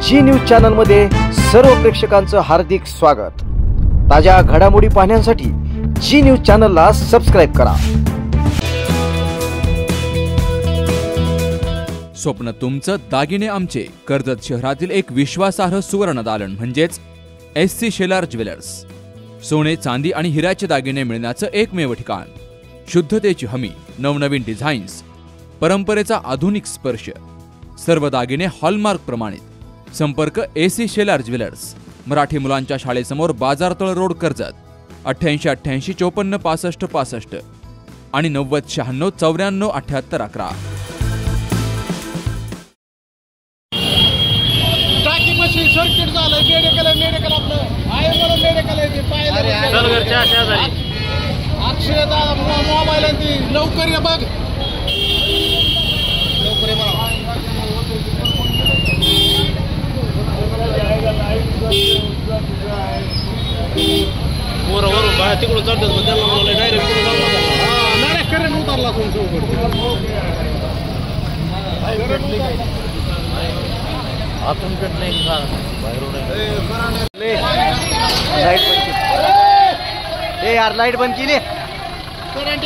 जी news channel मध्ये सर्व प्रेक्षकांचं हार्दिक स्वागत। ताज्या घडामोडी पाहण्यासाठी जी न्यूज चॅनलला सबस्क्राइब करा। स्वप्न तुमचं दागिने आमचे। कर्जत शहरातील एक विश्वासार्ह सुवर्ण दालन म्हणजेच SC शेलार ज्वेलर्स। सोने चांदी आणि हिऱ्याचे दागिने मिळण्याचं एकमेव ठिकाण। शुद्धतेची हमी, नवनवीन डिझाईन्स, परंपरेचा आधुनिक स्पर्श, सर्व दागिने हॉलमार्क प्रमाणित। संपर्क SC शेलार ज्वेलर्स, मराठी मुलांच्या शाळेसमोर, बाजारतळ रोड, कर्जत। 88 88 54 65 65 आणि 90 96 94 78 11। सर्किट झालं, मेडिकल आपलं आहे, मला मेडिकल आहे ते पाहिलं अक्षय मोबाईल आहे ती, लवकर ये बघ, लवकर ये मला। वरून बाहेर तिकडून चढतात, त्याला डायरेक्ट करंट उतरला आतून कट नाही लाईट बंद केली। ए यार लाईट बंद केली। करंट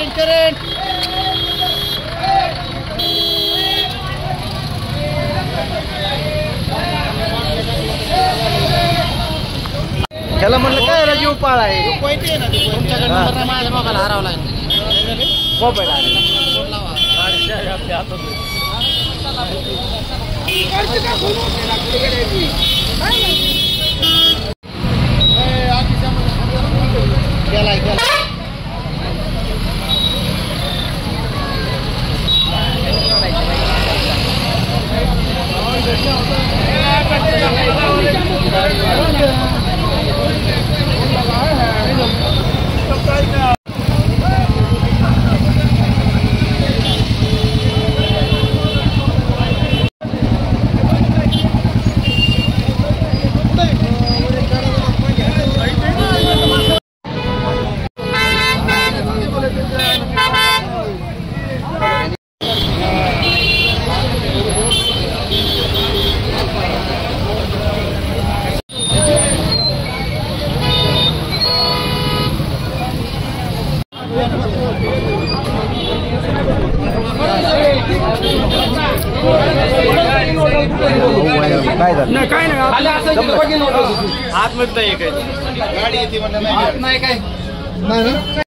त्याला म्हणलं काय राजीव पाळ आहे तुमच्याकडे माझ्या मोबाईल हरवला मोबाईल काय नाही आतमध्ये गाडी येते म्हणलं नाही काय